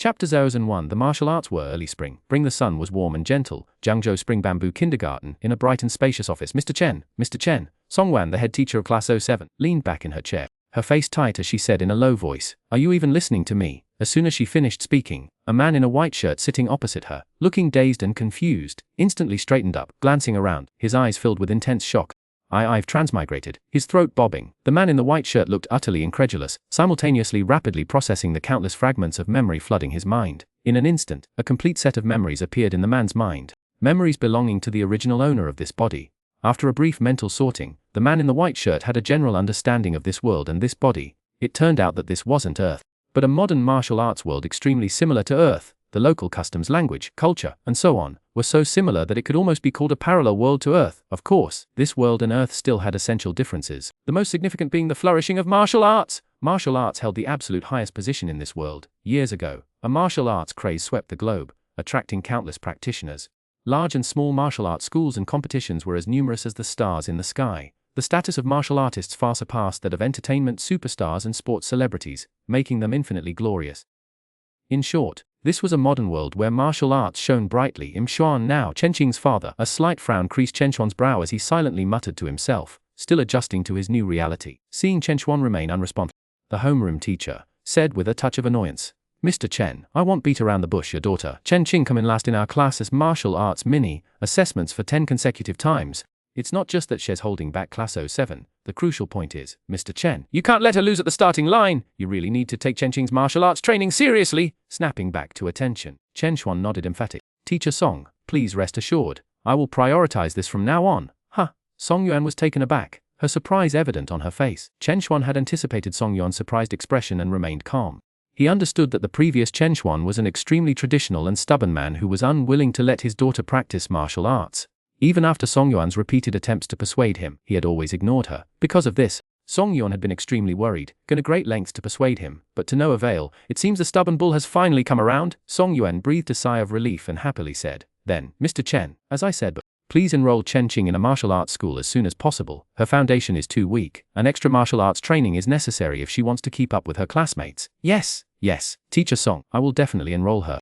Chapter Xuanhuan. The martial arts were early spring. The sun was warm and gentle. Jiangzhou Spring Bamboo Kindergarten, in a bright and spacious office. Mr. Chen, Xuanhuan, the head teacher of Class 07, leaned back in her chair, her face tight as she said in a low voice, "Are you even listening to me?" As soon as she finished speaking, a man in a white shirt sitting opposite her, looking dazed and confused, instantly straightened up, glancing around, his eyes filled with intense shock. I've transmigrated, his throat bobbing. The man in the white shirt looked utterly incredulous, simultaneously rapidly processing the countless fragments of memory flooding his mind. In an instant, a complete set of memories appeared in the man's mind. Memories belonging to the original owner of this body. After a brief mental sorting, the man in the white shirt had a general understanding of this world and this body. It turned out that this wasn't Earth, but a modern martial arts world extremely similar to Earth. The local customs, language, culture, and so on, were so similar that it could almost be called a parallel world to Earth. Of course, this world and Earth still had essential differences, the most significant being the flourishing of martial arts. Martial arts held the absolute highest position in this world. Years ago, a martial arts craze swept the globe, attracting countless practitioners. Large and small martial arts schools and competitions were as numerous as the stars in the sky. The status of martial artists far surpassed that of entertainment superstars and sports celebrities, making them infinitely glorious. In short, this was a modern world where martial arts shone brightly. Xuan now, Chenqing's father, a slight frown creased Xuanhuan's brow as he silently muttered to himself, still adjusting to his new reality. Seeing Xuanhuan remain unresponsive, the homeroom teacher said with a touch of annoyance, "Mr. Chen, I won't beat around the bush. Your daughter, Chenqing, come in last in our class's martial arts mini assessments for 10 consecutive times. It's not just that she's holding back Class 07. The crucial point is, Mr. Chen, you can't let her lose at the starting line. You really need to take Chenqing's martial arts training seriously." Snapping back to attention, Xuanhuan nodded emphatic. "Teacher Song, please rest assured, I will prioritize this from now on." Songyuan was taken aback, her surprise evident on her face. Xuanhuan had anticipated Songyuan's surprised expression and remained calm. He understood that the previous Xuanhuan was an extremely traditional and stubborn man who was unwilling to let his daughter practice martial arts. Even after Songyuan's repeated attempts to persuade him, he had always ignored her. Because of this, Songyuan had been extremely worried, gone to great lengths to persuade him, but to no avail. "It seems the stubborn bull has finally come around." Songyuan breathed a sigh of relief and happily said, "Then, Mr. Chen, as I said, please enroll Chenqing in a martial arts school as soon as possible. Her foundation is too weak, and extra martial arts training is necessary if she wants to keep up with her classmates." Yes, Teacher Song, I will definitely enroll her."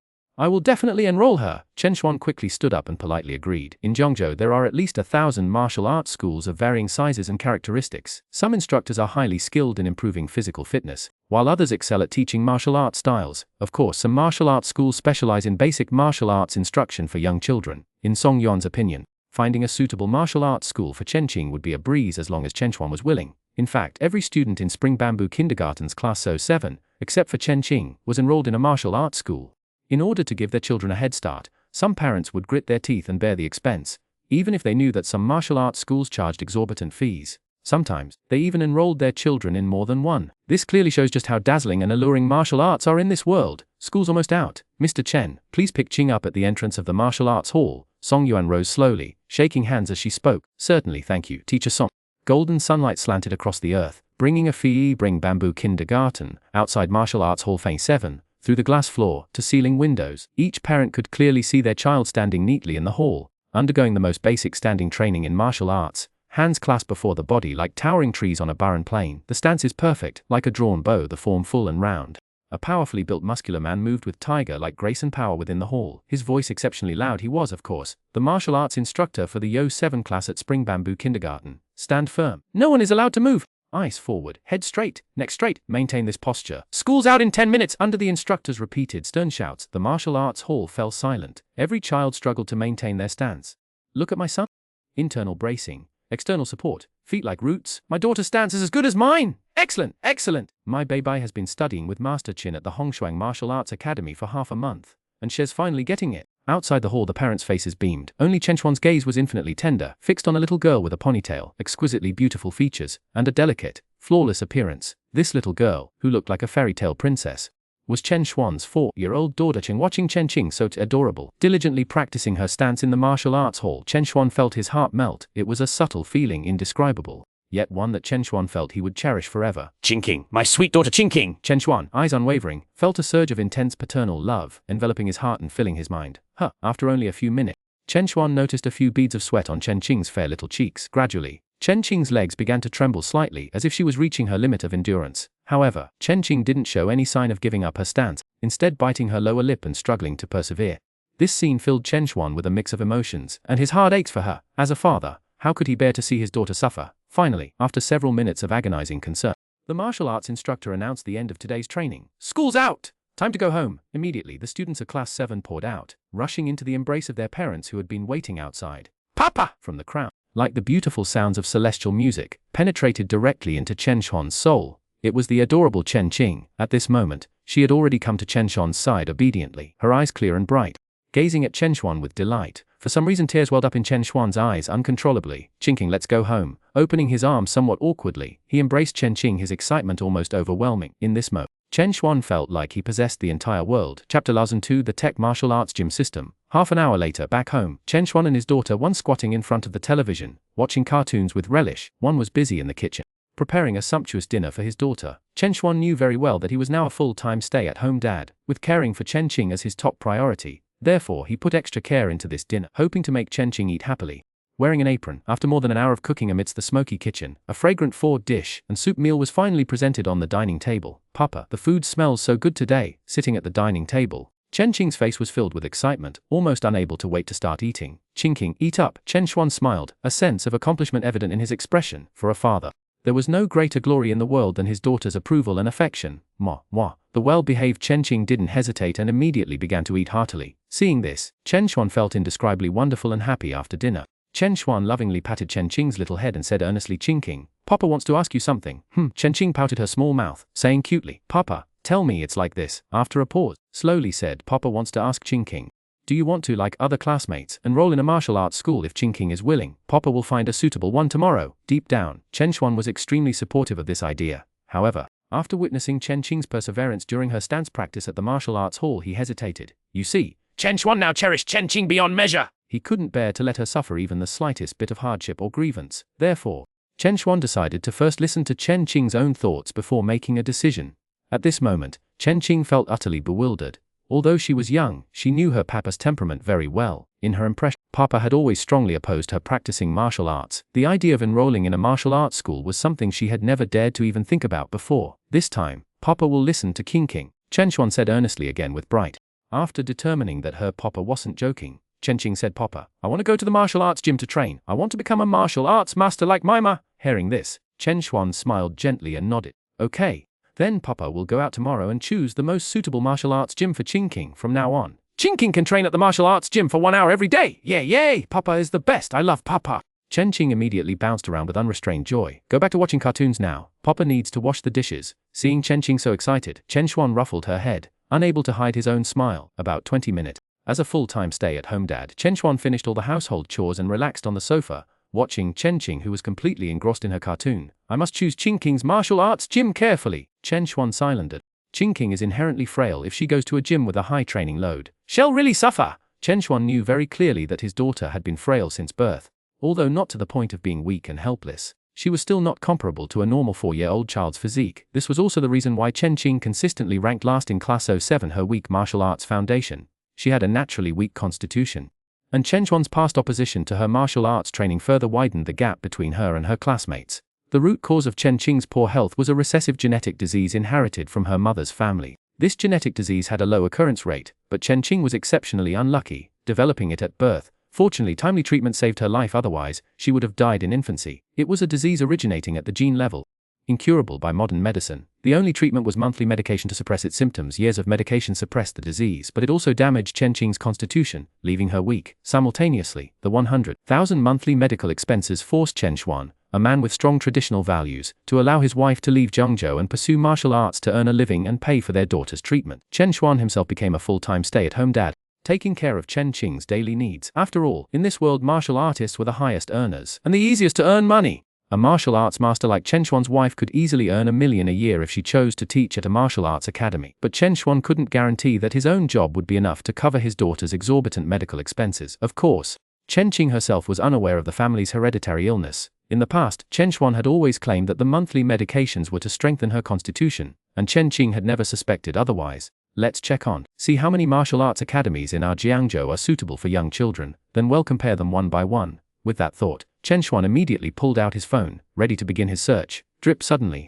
Xuanhuan quickly stood up and politely agreed. In Jiangzhou there are at least 1,000 martial arts schools of varying sizes and characteristics. Some instructors are highly skilled in improving physical fitness, while others excel at teaching martial arts styles. Of course, some martial arts schools specialize in basic martial arts instruction for young children. In Song Yuan's opinion, finding a suitable martial arts school for Chenqing would be a breeze as long as Xuanhuan was willing. In fact, every student in Spring Bamboo Kindergarten's Class 07, except for Chenqing, was enrolled in a martial arts school. In order to give their children a head start, some parents would grit their teeth and bear the expense, even if they knew that some martial arts schools charged exorbitant fees. Sometimes, they even enrolled their children in more than one. This clearly shows just how dazzling and alluring martial arts are in this world. School's almost out. Mr. Chen, please pick Qing up at the entrance of the martial arts hall. Songyuan rose slowly, shaking hands as she spoke. "Certainly, thank you, Teacher Song." Golden sunlight slanted across the earth, bringing a Spring Bamboo Kindergarten, outside martial arts hall Phase 7. Through the glass floor to ceiling windows, each parent could clearly see their child standing neatly in the hall, undergoing the most basic standing training in martial arts, hands clasped before the body like towering trees on a barren plain. The stance is perfect, like a drawn bow, the form full and round. A powerfully built muscular man moved with tiger-like grace and power within the hall, his voice exceptionally loud. He was, of course, the martial arts instructor for the Yo7 class at Spring Bamboo Kindergarten. "Stand firm. No one is allowed to move. Eyes forward, head straight, neck straight, maintain this posture. School's out in 10 minutes. Under the instructor's repeated stern shouts, the martial arts hall fell silent. Every child struggled to maintain their stance. "Look at my son. Internal bracing, external support, feet like roots. My daughter's stance is as good as mine. Excellent. My baby has been studying with Master Qin at the Hongshuang Martial Arts Academy for half a month, and she's finally getting it." Outside the hall the parents' faces beamed. Only Chenchuan's gaze was infinitely tender, fixed on a little girl with a ponytail, exquisitely beautiful features, and a delicate, flawless appearance. This little girl, who looked like a fairy tale princess, was Chenchuan's 4-year-old daughter Qing. Watching Chenqing, so adorable, diligently practicing her stance in the martial arts hall, Chenchuan felt his heart melt. It was a subtle feeling, indescribable, yet one that Xuanhuan felt he would cherish forever. "Qingqing, my sweet daughter Qingqing!" Xuanhuan, eyes unwavering, felt a surge of intense paternal love, enveloping his heart and filling his mind. After only a few minutes, Xuanhuan noticed a few beads of sweat on Chenqing's fair little cheeks. Gradually, Chenqing's legs began to tremble slightly, as if she was reaching her limit of endurance. However, Chen Qing didn't show any sign of giving up her stance, instead biting her lower lip and struggling to persevere. This scene filled Xuanhuan with a mix of emotions, and his heart ached for her. As a father, how could he bear to see his daughter suffer? Finally, after several minutes of agonizing concern, the martial arts instructor announced the end of today's training. "School's out! Time to go home." Immediately, the students of Class 7 poured out, rushing into the embrace of their parents who had been waiting outside. "Papa!" from the crowd. Like the beautiful sounds of celestial music, penetrated directly into Xuanhuan's soul. It was the adorable Chen Qing. At this moment, she had already come to Xuanhuan's side obediently, her eyes clear and bright. Gazing at Xuanhuan with delight, for some reason tears welled up in Xuanhuan's eyes uncontrollably. "Qingqing, let's go home." Opening his arms somewhat awkwardly, he embraced Chen Qing, his excitement almost overwhelming. In this moment, Xuanhuan felt like he possessed the entire world. Chapter Lesson 2: The Tech Martial Arts Gym System. Half an hour later, back home, Xuanhuan and his daughter, one squatting in front of the television, watching cartoons with relish, one was busy in the kitchen, preparing a sumptuous dinner for his daughter. Xuanhuan knew very well that he was now a full-time stay-at-home dad, with caring for Chen Qing as his top priority. Therefore, he put extra care into this dinner, hoping to make Chen Qing eat happily. Wearing an apron, after more than an hour of cooking amidst the smoky kitchen, a fragrant 4-dish and soup meal was finally presented on the dining table. "Papa, the food smells so good today." Sitting at the dining table, Chen Qing's face was filled with excitement, almost unable to wait to start eating. "Qingqing, eat up." Xuanhuan smiled, a sense of accomplishment evident in his expression. For a father, there was no greater glory in the world than his daughter's approval and affection. Mwah. The well-behaved Chen Qing didn't hesitate and immediately began to eat heartily. Seeing this, Xuanhuan felt indescribably wonderful and happy after dinner. Xuanhuan lovingly patted Chen Qing's little head and said earnestly, "Qingqing, Papa wants to ask you something." Chen Qing pouted her small mouth, saying cutely, "Papa, tell me it's like this." After a pause, slowly said, "Papa wants to ask Qingqing, do you want to, like other classmates, enroll in a martial arts school? If Qingqing is willing, Papa will find a suitable one tomorrow." Deep down, Xuanhuan was extremely supportive of this idea. However, after witnessing Chen Qing's perseverance during her stance practice at the martial arts hall, he hesitated. You see, Xuanhuan now cherished Chen Qing beyond measure. He couldn't bear to let her suffer even the slightest bit of hardship or grievance. Therefore, Xuanhuan decided to first listen to Chen Qing's own thoughts before making a decision. At this moment, Chen Qing felt utterly bewildered. Although she was young, she knew her papa's temperament very well. In her impression, Papa had always strongly opposed her practicing martial arts. The idea of enrolling in a martial arts school was something she had never dared to even think about before. This time, Papa will listen to Qingqing, Xuanhuan said earnestly, again with bright. After determining that her Papa wasn't joking, Chen Qing said, "Papa, I want to go to the martial arts gym to train. I want to become a martial arts master like my ma." Hearing this, Xuanhuan smiled gently and nodded. "Okay. Then Papa will go out tomorrow and choose the most suitable martial arts gym for Qingqing from now on. Qingqing can train at the martial arts gym for 1 hour every day. Yay! Papa is the best. I love Papa." Chen Qing immediately bounced around with unrestrained joy. "Go back to watching cartoons now. Papa needs to wash the dishes." Seeing Chen Qing so excited, Xuanhuan ruffled her head, unable to hide his own smile. About 20 minutes. As a full-time stay-at-home dad, Xuanhuan finished all the household chores and relaxed on the sofa, watching Chen Qing, who was completely engrossed in her cartoon. "I must choose Qingqing's martial arts gym carefully." Xuanhuan silenced. Qingqing is inherently frail. If she goes to a gym with a high training load, she'll really suffer. Xuanhuan knew very clearly that his daughter had been frail since birth. Although not to the point of being weak and helpless, she was still not comparable to a normal 4-year-old child's physique. This was also the reason why Chen Qing consistently ranked last in Class 07, her weak martial arts foundation. She had a naturally weak constitution. And Xuanhuan's past opposition to her martial arts training further widened the gap between her and her classmates. The root cause of Chen Qing's poor health was a recessive genetic disease inherited from her mother's family. This genetic disease had a low occurrence rate, but Chen Qing was exceptionally unlucky, developing it at birth. Fortunately, timely treatment saved her life, otherwise, she would have died in infancy. It was a disease originating at the gene level, incurable by modern medicine. The only treatment was monthly medication to suppress its symptoms. Years of medication suppressed the disease, but it also damaged Chen Qing's constitution, leaving her weak. Simultaneously, the 100,000 monthly medical expenses forced Xuanhuan, a man with strong traditional values, to allow his wife to leave Zhengzhou and pursue martial arts to earn a living and pay for their daughter's treatment. Xuanhuan himself became a full-time stay-at-home dad, taking care of Chen Qing's daily needs. After all, in this world, martial artists were the highest earners and the easiest to earn money. A martial arts master like Xuanhuan's wife could easily earn $1 million a year if she chose to teach at a martial arts academy. But Xuanhuan couldn't guarantee that his own job would be enough to cover his daughter's exorbitant medical expenses. Of course, Chen Qing herself was unaware of the family's hereditary illness. In the past, Xuanhuan had always claimed that the monthly medications were to strengthen her constitution, and Chen Qing had never suspected otherwise. Let's check on, see how many martial arts academies in our Jiangzhou are suitable for young children, then we'll compare them one by one. With that thought, Xuanhuan immediately pulled out his phone, ready to begin his search. Drip suddenly.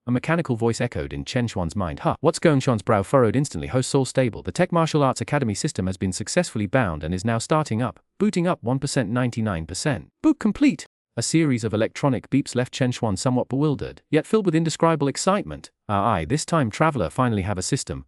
A mechanical voice echoed in Chen Xuan's mind. Huh, what's going? Xuan's brow furrowed instantly. Host soul stable. The Tech Martial Arts Academy system has been successfully bound and is now starting up. Booting up 1%, 99%. Boot complete. A series of electronic beeps left Chen Xuan somewhat bewildered, yet filled with indescribable excitement. This time traveler finally have a system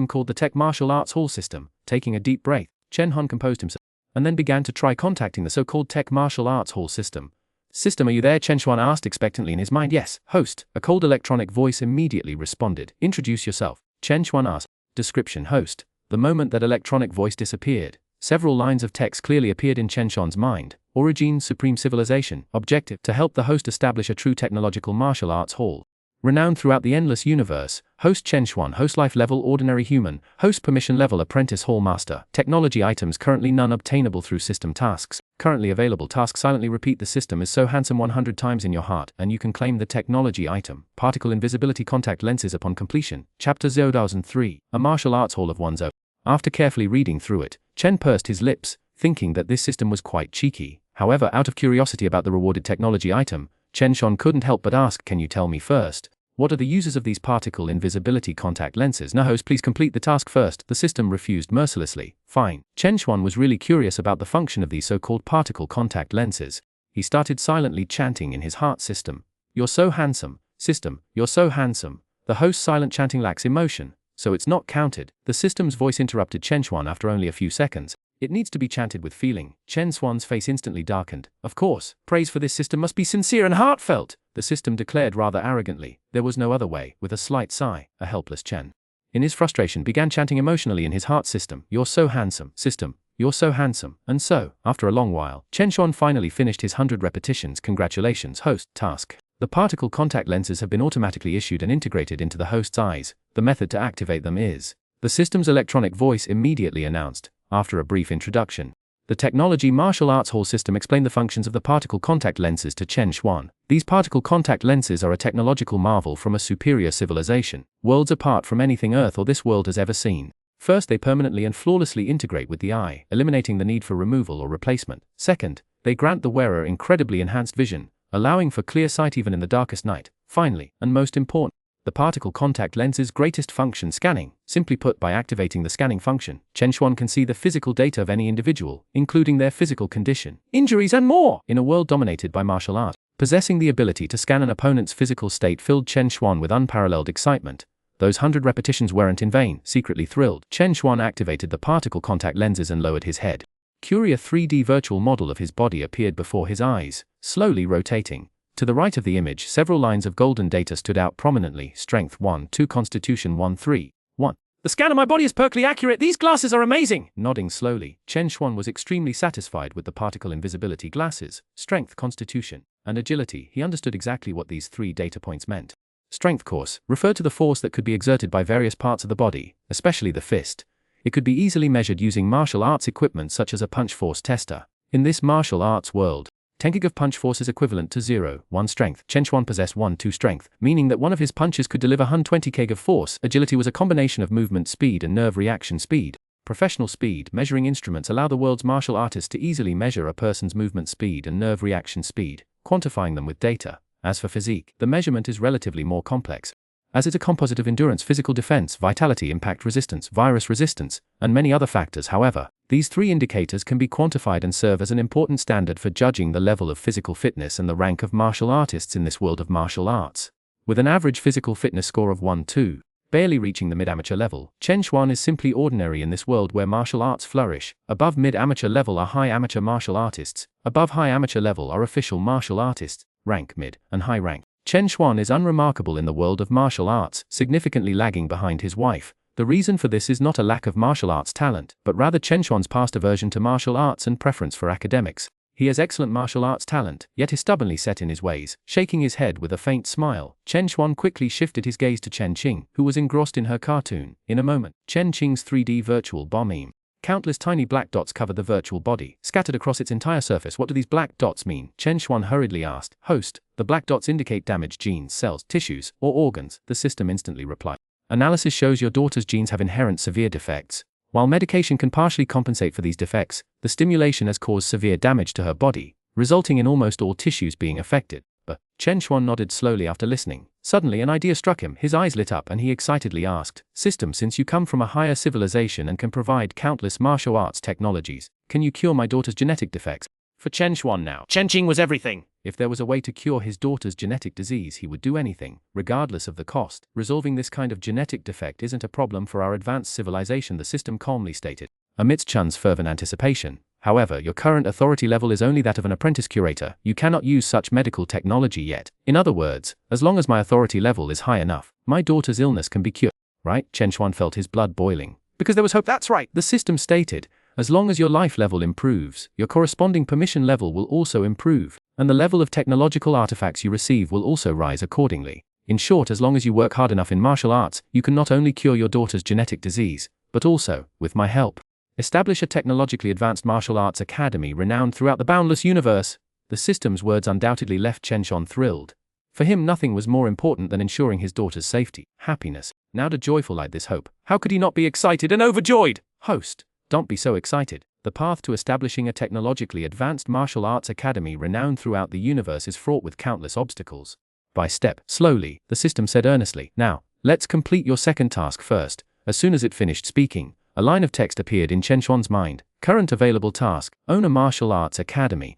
called the Tech Martial Arts Hall system. Taking a deep breath, Chen Hun composed himself, and then began to try contacting the so-called Tech Martial Arts Hall system. System, are you there? Chen Xuan asked expectantly in his mind. Yes, host. A cold electronic voice immediately responded. Introduce yourself. Chen Xuan asked. Description, host. The moment that electronic voice disappeared, several lines of text clearly appeared in Chen Xuan's mind. Origin, Supreme Civilization. Objective, to help the host establish a true technological martial arts hall. Renowned throughout the endless universe. Host Chen Xuan. Host life level ordinary human. Host permission level apprentice hall master. Technology items currently none obtainable through system tasks. Currently available task. Silently repeat the system is so handsome 100 times in your heart and you can claim the technology item. Particle invisibility contact lenses upon completion. Chapter 003. A martial arts hall of one's own. After carefully reading through it, Chen pursed his lips, thinking that this system was quite cheeky. However, out of curiosity about the rewarded technology item, Chen Xuan couldn't help but ask, can you tell me first? What are the uses of these particle invisibility contact lenses? No, host, please complete the task first. The system refused mercilessly. Fine. Chen Xuan was really curious about the function of these so-called particle contact lenses. He started silently chanting in his heart. System, you're so handsome. System, you're so handsome. The host's silent chanting lacks emotion, so it's not counted. The system's voice interrupted Chen Xuan after only a few seconds. It needs to be chanted with feeling. Chen Xuan's face instantly darkened. Of course, praise for this system must be sincere and heartfelt, the system declared rather arrogantly. There was no other way. With a slight sigh, a helpless Chen, in his frustration, began chanting emotionally in his heart. System, you're so handsome. System, you're so handsome. And so, after a long while, Chen Xuan finally finished his 100 repetitions. Congratulations, host. Task. The particle contact lenses have been automatically issued and integrated into the host's eyes. The method to activate them is, the system's electronic voice immediately announced. After a brief introduction, the Technology Martial Arts Hall system explained the functions of the particle contact lenses to Chen Xuan. These particle contact lenses are a technological marvel from a superior civilization, worlds apart from anything Earth or this world has ever seen. First, they permanently and flawlessly integrate with the eye, eliminating the need for removal or replacement. Second, they grant the wearer incredibly enhanced vision, allowing for clear sight even in the darkest night. Finally, and most important, the particle contact lens's greatest function, scanning. Simply put, by activating the scanning function, Chen Xuan can see the physical data of any individual, including their physical condition, injuries and more. In a world dominated by martial art, possessing the ability to scan an opponent's physical state filled Chen Xuan with unparalleled excitement. Those 100 repetitions weren't in vain. Secretly thrilled, Chen Xuan activated the particle contact lenses and lowered his head. Curious 3D virtual model of his body appeared before his eyes, slowly rotating. To the right of the image, several lines of golden data stood out prominently. Strength 1, 2, Constitution 1, 3, 1. The scan of my body is perfectly accurate. These glasses are amazing. Nodding slowly, Chen Xuan was extremely satisfied with the particle invisibility glasses. Strength, Constitution, and Agility. He understood exactly what these 3 data points meant. Strength course referred to the force that could be exerted by various parts of the body, especially the fist. It could be easily measured using martial arts equipment such as a punch force tester. In this martial arts world, 10 kg of punch force is equivalent to 0, 1 strength. Chen Xuan possessed 1, 2 strength, meaning that one of his punches could deliver 120 kg of force. Agility was a combination of movement speed and nerve reaction speed. Professional speed measuring instruments allow the world's martial artists to easily measure a person's movement speed and nerve reaction speed, quantifying them with data. As for physique, the measurement is relatively more complex, as it's a composite of endurance, physical defense, vitality, impact resistance, virus resistance, and many other factors. However, these 3 indicators can be quantified and serve as an important standard for judging the level of physical fitness and the rank of martial artists in this world of martial arts. With an average physical fitness score of 1-2, barely reaching the mid-amateur level, Chen Xuan is simply ordinary in this world where martial arts flourish. Above mid-amateur level are high amateur martial artists. Above high amateur level are official martial artists, rank mid, and high rank. Chen Xuan is unremarkable in the world of martial arts, significantly lagging behind his wife. The reason for this is not a lack of martial arts talent, but rather Chen Xuan's past aversion to martial arts and preference for academics. He has excellent martial arts talent, yet is stubbornly set in his ways. Shaking his head with a faint smile, Chen Xuan quickly shifted his gaze to Chen Qing, who was engrossed in her cartoon. In a moment, Chen Qing's 3D virtual body. Countless tiny black dots covered the virtual body, scattered across its entire surface. What do these black dots mean? Chen Xuan hurriedly asked. Host, the black dots indicate damaged genes, cells, tissues, or organs. The system instantly replied. Analysis shows your daughter's genes have inherent severe defects. While medication can partially compensate for these defects, the stimulation has caused severe damage to her body, resulting in almost all tissues being affected. But Chen Xuan nodded slowly after listening. Suddenly an idea struck him, his eyes lit up and he excitedly asked, "System, since you come from a higher civilization and can provide countless martial arts technologies, can you cure my daughter's genetic defects?" For Xuanhuan now, Chengqing was everything. If there was a way to cure his daughter's genetic disease, he would do anything, regardless of the cost. Resolving this kind of genetic defect isn't a problem for our advanced civilization, the system calmly stated. Amidst Chun's fervent anticipation, however, your current authority level is only that of an apprentice curator. You cannot use such medical technology yet. In other words, as long as my authority level is high enough, my daughter's illness can be cured. Right? Xuanhuan felt his blood boiling. Because there was hope. That's right. The system stated, as long as your life level improves, your corresponding permission level will also improve, and the level of technological artifacts you receive will also rise accordingly. In short, as long as you work hard enough in martial arts, you can not only cure your daughter's genetic disease, but also, with my help, establish a technologically advanced martial arts academy renowned throughout the boundless universe. The system's words undoubtedly left Xuanhuan thrilled. For him, nothing was more important than ensuring his daughter's safety, happiness. Now to joyful light this hope, how could he not be excited and overjoyed? Host, don't be so excited. The path to establishing a technologically advanced martial arts academy renowned throughout the universe is fraught with countless obstacles. By step, slowly, the system said earnestly. Now, let's complete your second task first. As soon as it finished speaking, a line of text appeared in Xuanhuan's mind. Current available task, own a martial arts academy.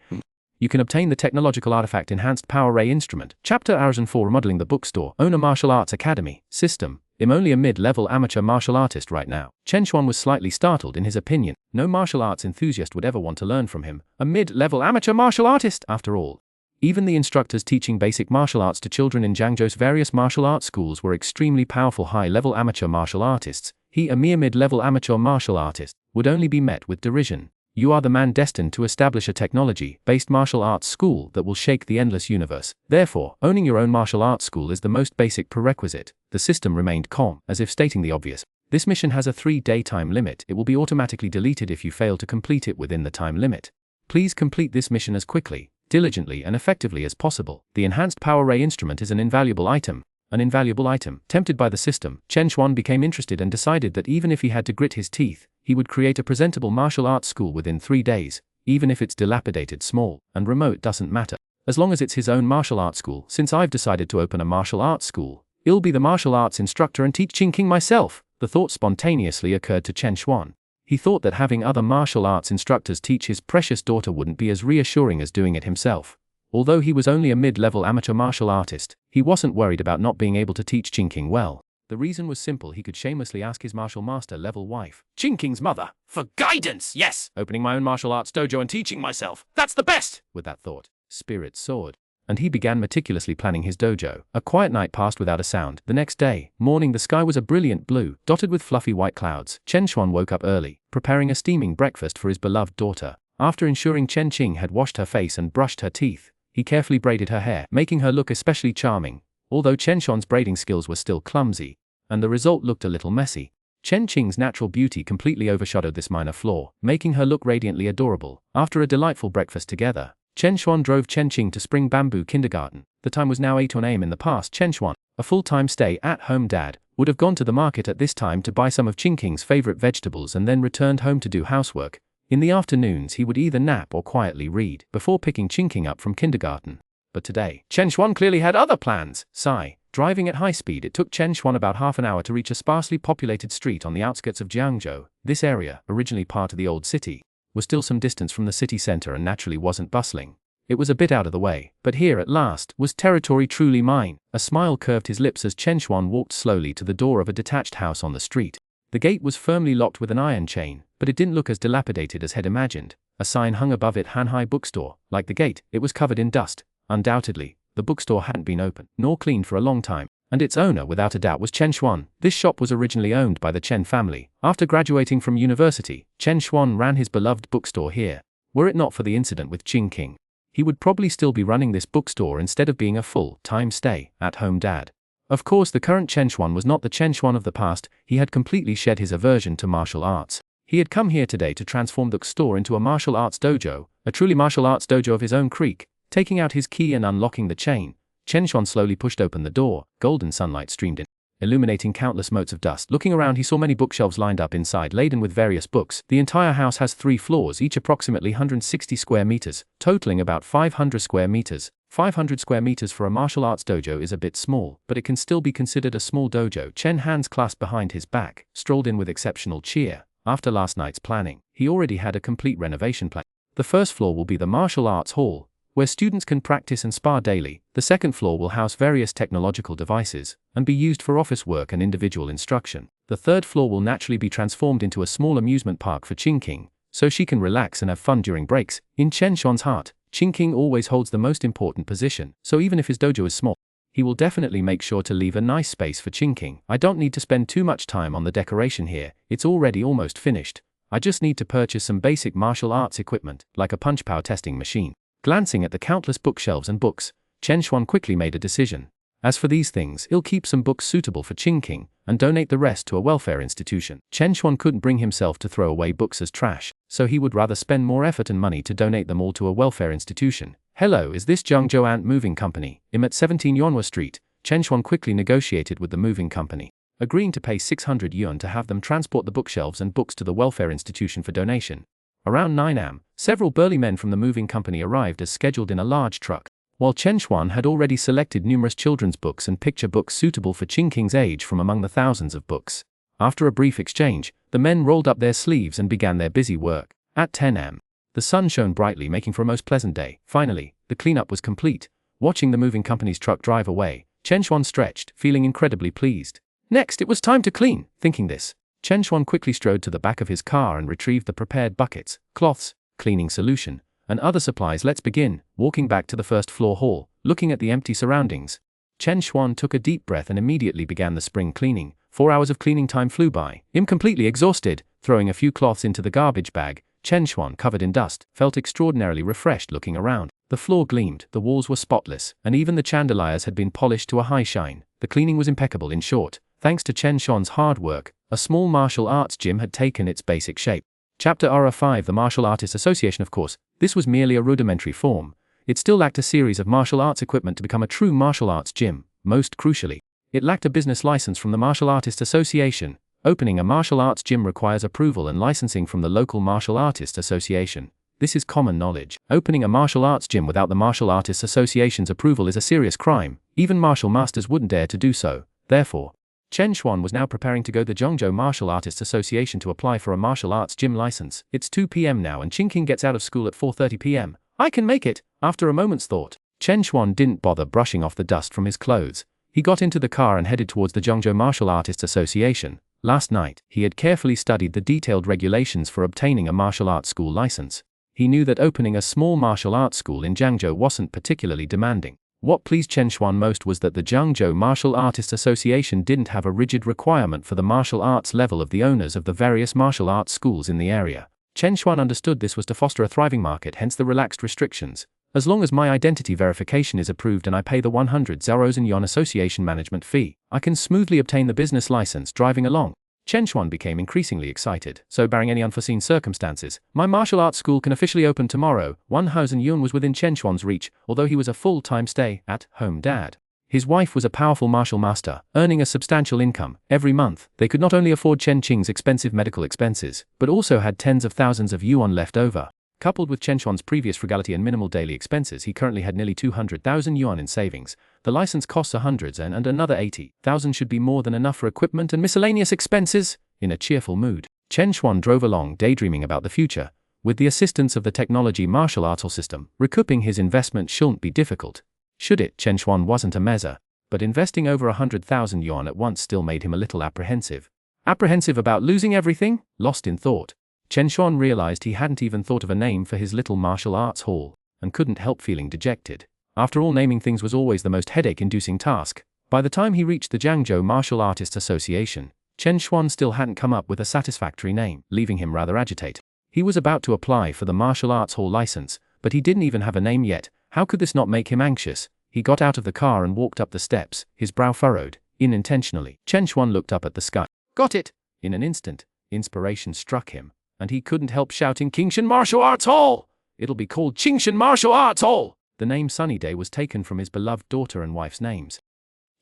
You can obtain the technological artifact Enhanced Power Ray Instrument. Chapter Hours and 4 Remodeling the Bookstore. Own a martial arts academy. System. I'm only a mid-level amateur martial artist right now. Xuanhuan was slightly startled in his opinion. No martial arts enthusiast would ever want to learn from him. A mid-level amateur martial artist, after all. Even the instructors teaching basic martial arts to children in Jiangzhou's various martial arts schools were extremely powerful high-level amateur martial artists. He, a mere mid-level amateur martial artist, would only be met with derision. You are the man destined to establish a technology-based martial arts school that will shake the endless universe. Therefore, owning your own martial arts school is the most basic prerequisite. The system remained calm, as if stating the obvious. This mission has a 3-day time limit. It will be automatically deleted if you fail to complete it within the time limit. Please complete this mission as quickly, diligently and effectively as possible. The Enhanced Power Ray Instrument is an invaluable item. An invaluable item. Tempted by the system, Xuanhuan became interested and decided that even if he had to grit his teeth, he would create a presentable martial arts school within 3 days, even if it's dilapidated, small, and remote doesn't matter. As long as it's his own martial arts school. Since I've decided to open a martial arts school, I'll be the martial arts instructor and teach Qingqing myself. The thought spontaneously occurred to Xuanhuan. He thought that having other martial arts instructors teach his precious daughter wouldn't be as reassuring as doing it himself. Although he was only a mid-level amateur martial artist, he wasn't worried about not being able to teach Qingqing well. The reason was simple: he could shamelessly ask his martial master level wife, Qingqing's mother, for guidance. Yes, opening my own martial arts dojo and teaching myself. That's the best. With that thought, spirit soared, and he began meticulously planning his dojo. A quiet night passed without a sound. The next day, morning, the sky was a brilliant blue, dotted with fluffy white clouds. Xuanhuan woke up early, preparing a steaming breakfast for his beloved daughter. After ensuring Qingqing had washed her face and brushed her teeth, he carefully braided her hair, making her look especially charming. Although Xuanhuan's braiding skills were still clumsy, and the result looked a little messy, Qingqing's natural beauty completely overshadowed this minor flaw, making her look radiantly adorable. After a delightful breakfast together, Xuanhuan drove Qingqing to Spring Bamboo Kindergarten. The time was now 8 a.m. in the past. Xuanhuan, a full-time stay-at-home dad, would have gone to the market at this time to buy some of Qingqing's favorite vegetables and then returned home to do housework. In the afternoons he would either nap or quietly read, before picking Qingqing up from kindergarten. But today, Xuanhuan clearly had other plans. Sigh. Driving at high speed, it took Xuanhuan about half an hour to reach a sparsely populated street on the outskirts of Jiangzhou. This area, originally part of the old city, was still some distance from the city center and naturally wasn't bustling. It was a bit out of the way, but here at last was territory truly mine. A smile curved his lips as Xuanhuan walked slowly to the door of a detached house on the street. The gate was firmly locked with an iron chain, but it didn't look as dilapidated as had imagined. A sign hung above it: Hanhai Bookstore. Like the gate, it was covered in dust. Undoubtedly, the bookstore hadn't been opened, nor cleaned for a long time, and its owner without a doubt was Xuanhuan. This shop was originally owned by the Chen family. After graduating from university, Xuanhuan ran his beloved bookstore here. Were it not for the incident with Qingqing, he would probably still be running this bookstore instead of being a full-time stay-at-home dad. Of course, the current Xuanhuan was not the Xuanhuan of the past. He had completely shed his aversion to martial arts. He had come here today to transform the store into a martial arts dojo, a truly martial arts dojo of his own creek. Taking out his key and unlocking the chain, Xuanhuan slowly pushed open the door. Golden sunlight streamed in, illuminating countless motes of dust. Looking around, he saw many bookshelves lined up inside, laden with various books. The entire house has 3 floors, each approximately 160 square meters, totaling about 500 square meters. 500 square meters for a martial arts dojo is a bit small, but it can still be considered a small dojo. Chen, hands clasped behind his back, strolled in with exceptional cheer. After last night's planning, he already had a complete renovation plan. The first floor will be the martial arts hall, where students can practice and spar daily. The second floor will house various technological devices and be used for office work and individual instruction. The third floor will naturally be transformed into a small amusement park for Qingqing, so she can relax and have fun during breaks. In Chen Xuan's heart, Qingqing always holds the most important position, so even if his dojo is small, he will definitely make sure to leave a nice space for Qingqing. I don't need to spend too much time on the decoration here, it's already almost finished. I just need to purchase some basic martial arts equipment, like a punch power testing machine. Glancing at the countless bookshelves and books, Chen Xuan quickly made a decision. As for these things, he'll keep some books suitable for Qingqing and donate the rest to a welfare institution. Chen Xuan couldn't bring himself to throw away books as trash, so he would rather spend more effort and money to donate them all to a welfare institution. Hello, is this Zhengzhou Ant Moving Company? I'm at 17 Yuanhua Street. Chen Xuan quickly negotiated with the moving company, agreeing to pay 600 yuan to have them transport the bookshelves and books to the welfare institution for donation. Around 9 am, several burly men from the moving company arrived as scheduled in a large truck. While Chen Xuan had already selected numerous children's books and picture books suitable for Qingqing's age from among the thousands of books. After a brief exchange, the men rolled up their sleeves and began their busy work. At 10 am, the sun shone brightly, making for a most pleasant day. Finally, the cleanup was complete. Watching the moving company's truck drive away, Chen Xuan stretched, feeling incredibly pleased. Next, it was time to clean. Thinking this, Chen Xuan quickly strode to the back of his car and retrieved the prepared buckets, cloths, cleaning solution, and other supplies. Let's begin. Walking back to the first floor hall, looking at the empty surroundings, Chen Xuan took a deep breath and immediately began the spring cleaning. 4 hours of cleaning time flew by. Completely exhausted, throwing a few cloths into the garbage bag, Chen Xuan, covered in dust, felt extraordinarily refreshed. Looking around, the floor gleamed, the walls were spotless, and even the chandeliers had been polished to a high shine. The cleaning was impeccable. In short, thanks to Chen Xuan's hard work, a small martial arts gym had taken its basic shape. Chapter R5, the Martial Artists Association. Of course, this was merely a rudimentary form. It still lacked a series of martial arts equipment to become a true martial arts gym. Most crucially, it lacked a business license from the Martial Artists Association. Opening a martial arts gym requires approval and licensing from the local Martial Artists Association. This is common knowledge. Opening a martial arts gym without the Martial Artists Association's approval is a serious crime. Even martial masters wouldn't dare to do so. Therefore, Chen Xuan was now preparing to go to the Zhengzhou Martial Artists Association to apply for a martial arts gym license. It's 2 p.m. now and Qingqing gets out of school at 4:30 p.m. I can make it. After a moment's thought, Chen Xuan didn't bother brushing off the dust from his clothes. He got into the car and headed towards the Zhengzhou Martial Artists Association. Last night, he had carefully studied the detailed regulations for obtaining a martial arts school license. He knew that opening a small martial arts school in Zhengzhou wasn't particularly demanding. What pleased Chen Xuan most was that the Zhengzhou Martial Artists Association didn't have a rigid requirement for the martial arts level of the owners of the various martial arts schools in the area. Chen Xuan understood this was to foster a thriving market, hence the relaxed restrictions. As long as my identity verification is approved and I pay the 100,000 yuan association management fee, I can smoothly obtain the business license. Driving along, Chen Xuan became increasingly excited. So barring any unforeseen circumstances, my martial arts school can officially open tomorrow. 1,000 yuan was within Chen Xuan's reach, although he was a full-time stay-at-home dad. His wife was a powerful martial master, earning a substantial income. Every month, they could not only afford Chen Qing's expensive medical expenses, but also had tens of thousands of yuan left over. Coupled with Chen Xuan's previous frugality and minimal daily expenses, he currently had nearly 200,000 yuan in savings. The license costs 100 and another 80,000 should be more than enough for equipment and miscellaneous expenses. In a cheerful mood, Chen Xuan drove along, daydreaming about the future. With the assistance of the technology martial arts system, recouping his investment shouldn't be difficult. Should it? Chen Xuan wasn't a mezzer, but investing over 100,000 yuan at once still made him a little apprehensive. Apprehensive about losing everything? Lost in thought, Chen Xuan realized he hadn't even thought of a name for his little martial arts hall, and couldn't help feeling dejected. After all, naming things was always the most headache-inducing task. By the time he reached the Zhengzhou Martial Artists Association, Chen Xuan still hadn't come up with a satisfactory name, leaving him rather agitated. He was about to apply for the martial arts hall license, but he didn't even have a name yet. How could this not make him anxious? He got out of the car and walked up the steps, his brow furrowed, unintentionally. Chen Xuan looked up at the sky. Got it! In an instant, inspiration struck him, and he couldn't help shouting, Qingshan Martial Arts Hall! It'll be called Qingshan Martial Arts Hall! The name Sunny Day was taken from his beloved daughter and wife's names,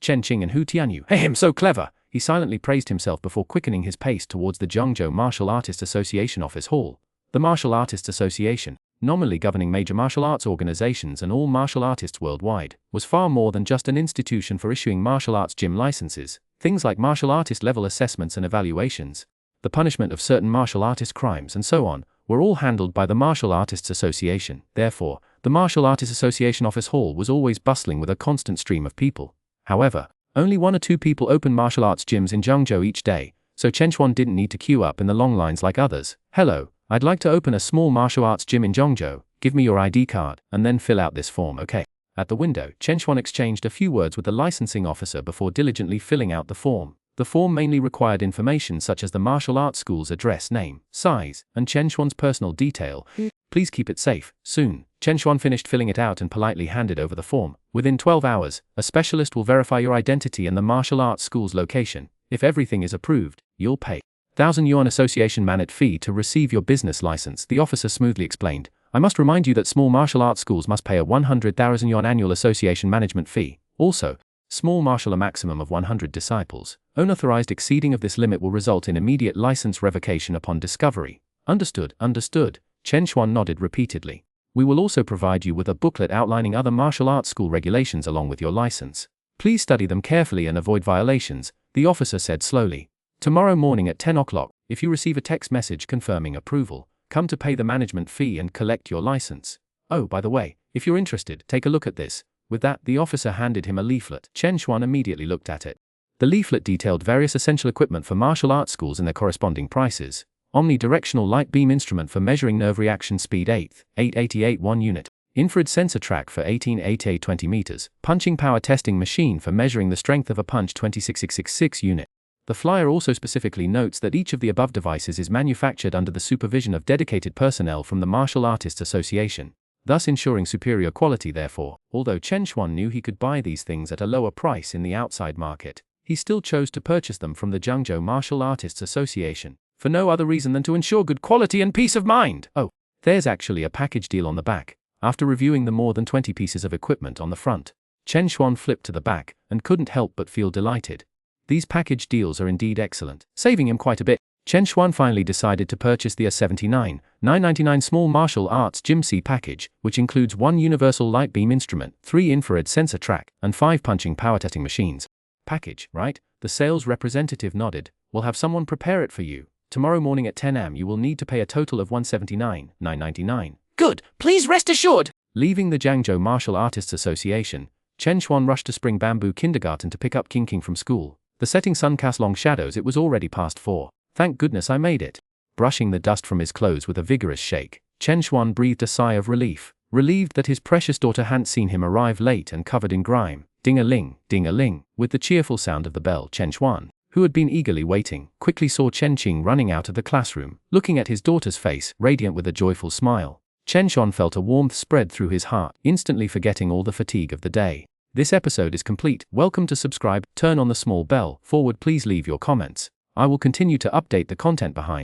Chen Qing and Hu Tianyu. Ahem, so clever! He silently praised himself before quickening his pace towards the Zhengzhou Martial Artists Association office hall. The Martial Artists Association, nominally governing major martial arts organizations and all martial artists worldwide, was far more than just an institution for issuing martial arts gym licenses. Things like martial artist level assessments and evaluations, the punishment of certain martial artist crimes, and so on, were all handled by the Martial Artists Association. Therefore, the Martial Artists Association office hall was always bustling with a constant stream of people. However, only 1 or 2 people opened martial arts gyms in Zhengzhou each day, so Xuanhuan didn't need to queue up in the long lines like others. "Hello, I'd like to open a small martial arts gym in Zhengzhou. Give me your ID card, and then fill out this form, okay?" At the window, Xuanhuan exchanged a few words with the licensing officer before diligently filling out the form. The form mainly required information such as the martial arts school's address, name, size, and Xuanhuan's personal detail. "Please keep it safe." Soon, Xuanhuan finished filling it out and politely handed over the form. "Within 12 hours, a specialist will verify your identity and the martial arts school's location. If everything is approved, you'll pay 1,000 yuan association management fee to receive your business license," the officer smoothly explained. "I must remind you that small martial arts schools must pay a 100,000 yuan annual association management fee. Also, small martial a maximum of 100 disciples. Unauthorized exceeding of this limit will result in immediate license revocation upon discovery." "Understood, understood." Xuanhuan nodded repeatedly. "We will also provide you with a booklet outlining other martial arts school regulations along with your license. Please study them carefully and avoid violations," the officer said slowly. "Tomorrow morning at 10 o'clock, if you receive a text message confirming approval, come to pay the management fee and collect your license. Oh, by the way, if you're interested, take a look at this." With that, the officer handed him a leaflet. Xuanhuan immediately looked at it. The leaflet detailed various essential equipment for martial arts schools and their corresponding prices. Omnidirectional light beam instrument for measuring nerve reaction speed 888 1 unit. Infrared sensor track for 1888 20 meters. Punching power testing machine for measuring the strength of a punch 26666 unit. The flyer also specifically notes that each of the above devices is manufactured under the supervision of dedicated personnel from the Martial Artists Association, thus ensuring superior quality. Therefore, although Xuanhuan knew he could buy these things at a lower price in the outside market, he still chose to purchase them from the Zhengzhou Martial Artists Association, for no other reason than to ensure good quality and peace of mind. Oh, there's actually a package deal on the back. After reviewing the more than 20 pieces of equipment on the front, Xuanhuan flipped to the back and couldn't help but feel delighted. These package deals are indeed excellent, saving him quite a bit. Xuanhuan finally decided to purchase the A79,999 Small Martial Arts Gym C package, which includes 1 universal light beam instrument, 3 infrared sensor track, and 5 punching power testing machines. "Package, right?" The sales representative nodded. "We'll have someone prepare it for you. Tomorrow morning at 10 am you will need to pay a total of 179,999. Good, please rest assured." Leaving the Zhengzhou Martial Artists Association, Xuanhuan rushed to Spring Bamboo Kindergarten to pick up King from school. The setting sun cast long shadows. It was already past 4. "Thank goodness I made it." Brushing the dust from his clothes with a vigorous shake, Xuanhuan breathed a sigh of relief, relieved that his precious daughter hadn't seen him arrive late and covered in grime. Ding-a-ling, ding-a-ling. With the cheerful sound of the bell, Xuanhuan, who had been eagerly waiting, quickly saw Chen Qing running out of the classroom, looking at his daughter's face, radiant with a joyful smile. Xuanhuan felt a warmth spread through his heart, instantly forgetting all the fatigue of the day. This episode is complete. Welcome to subscribe, turn on the small bell, forward please leave your comments. I will continue to update the content behind.